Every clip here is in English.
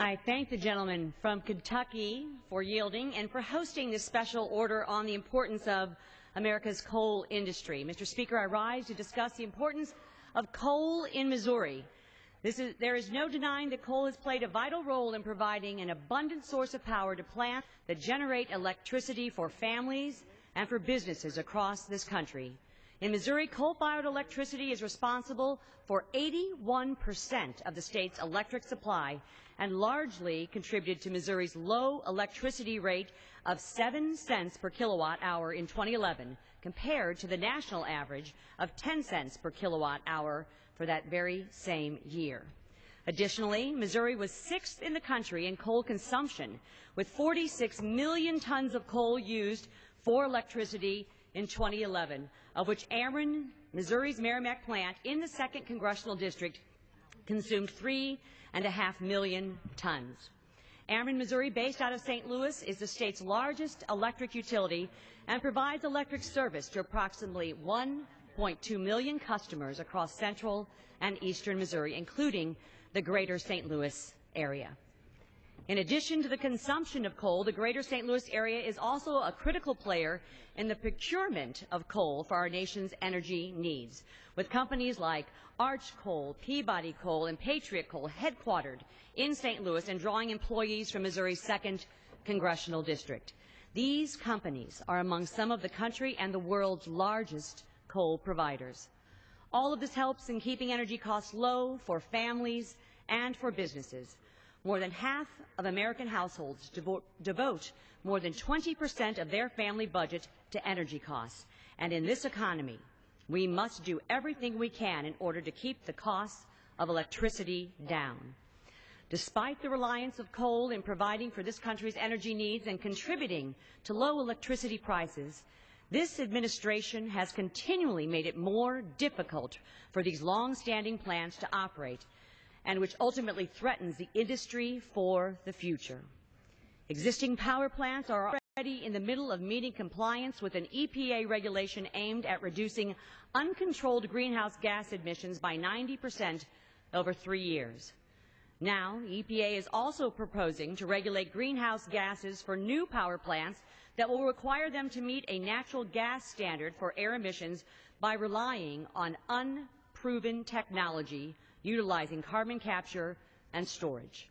I thank the gentleman from Kentucky for yielding and for hosting this special order on the importance of America's coal industry. Mr. Speaker, I rise to discuss the importance of coal in Missouri. There is no denying that coal has played a vital role in providing an abundant source of power to plants that generate electricity for families and for businesses across this country. In Missouri, coal-fired electricity is responsible for 81% of the state's electric supply and largely contributed to Missouri's low electricity rate of 7 cents per kilowatt hour in 2011, compared to the national average of 10 cents per kilowatt hour for that very same year. Additionally, Missouri was 6th in the country in coal consumption, with 46 million tons of coal used for electricity in 2011, of which Ameren, Missouri's Merrimack plant in the 2nd Congressional District, consumed 3.5 million tons. Ameren, Missouri, based out of St. Louis, is the state's largest electric utility and provides electric service to approximately 1.2 million customers across central and eastern Missouri, including the greater St. Louis area. In addition to the consumption of coal, the greater St. Louis area is also a critical player in the procurement of coal for our nation's energy needs, with companies like Arch Coal, Peabody Coal, and Patriot Coal headquartered in St. Louis and drawing employees from Missouri's 2nd Congressional District. These companies are among some of the country and the world's largest coal providers. All of this helps in keeping energy costs low for families and for businesses. More than half of American households devote more than 20% of their family budget to energy costs. And in this economy, we must do everything we can in order to keep the costs of electricity down. Despite the reliance of coal in providing for this country's energy needs and contributing to low electricity prices, this administration has continually made it more difficult for these long-standing plants to operate, and which ultimately threatens the industry for the future. Existing power plants are already in the middle of meeting compliance with an EPA regulation aimed at reducing uncontrolled greenhouse gas emissions by 90% over 3 years. Now, EPA is also proposing to regulate greenhouse gases for new power plants that will require them to meet a natural gas standard for air emissions by relying on unproven technology utilizing carbon capture and storage.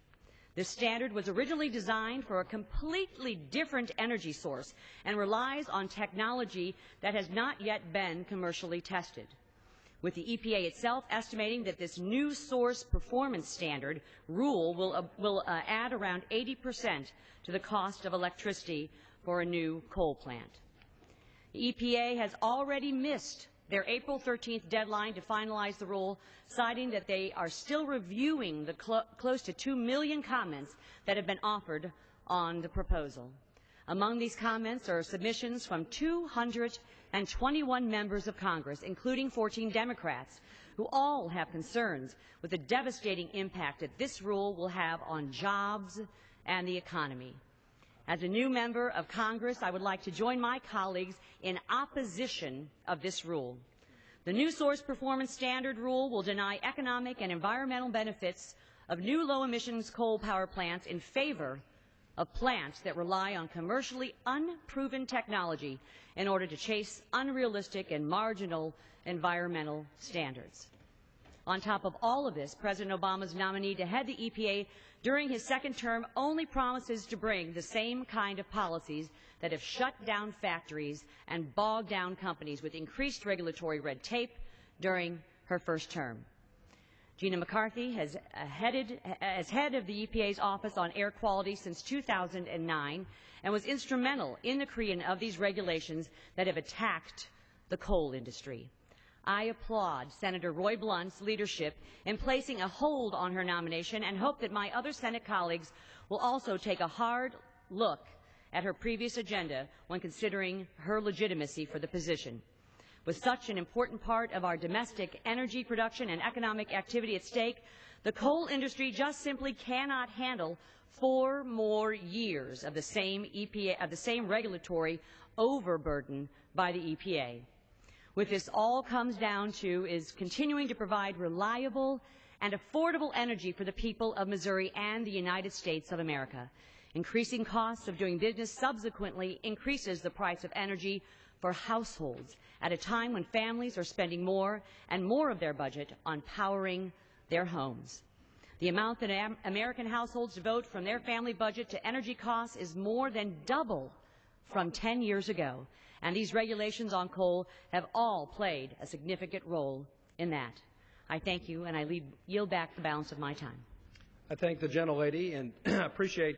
This standard was originally designed for a completely different energy source and relies on technology that has not yet been commercially tested, with the EPA itself estimating that this new source performance standard rule will add around 80% to the cost of electricity for a new coal plant. The EPA has already missed their April 13th deadline to finalize the rule, citing that they are still reviewing the close to 2 million comments that have been offered on the proposal. Among these comments are submissions from 221 members of Congress, including 14 Democrats, who all have concerns with the devastating impact that this rule will have on jobs and the economy. As a new member of Congress, I would like to join my colleagues in opposition of this rule. The new source performance standard rule will deny economic and environmental benefits of new low-emissions coal power plants in favor of plants that rely on commercially unproven technology in order to chase unrealistic and marginal environmental standards. On top of all of this, President Obama's nominee to head the EPA during his 2nd term only promises to bring the same kind of policies that have shut down factories and bogged down companies with increased regulatory red tape during her 1st term. Gina McCarthy has as head of the EPA's Office on Air Quality since 2009 and was instrumental in the creation of these regulations that have attacked the coal industry. I applaud Senator Roy Blunt's leadership in placing a hold on her nomination and hope that my other Senate colleagues will also take a hard look at her previous agenda when considering her legitimacy for the position. With such an important part of our domestic energy production and economic activity at stake, the coal industry just simply cannot handle 4 more years of the same regulatory overburden by the EPA. What this all comes down to is continuing to provide reliable and affordable energy for the people of Missouri and the United States of America. Increasing costs of doing business subsequently increases the price of energy for households at a time when families are spending more and more of their budget on powering their homes. The amount that American households devote from their family budget to energy costs is more than double from 10 years ago, and these regulations on coal have all played a significant role in that. I thank you, and I yield back the balance of my time. I thank the gentlelady and appreciate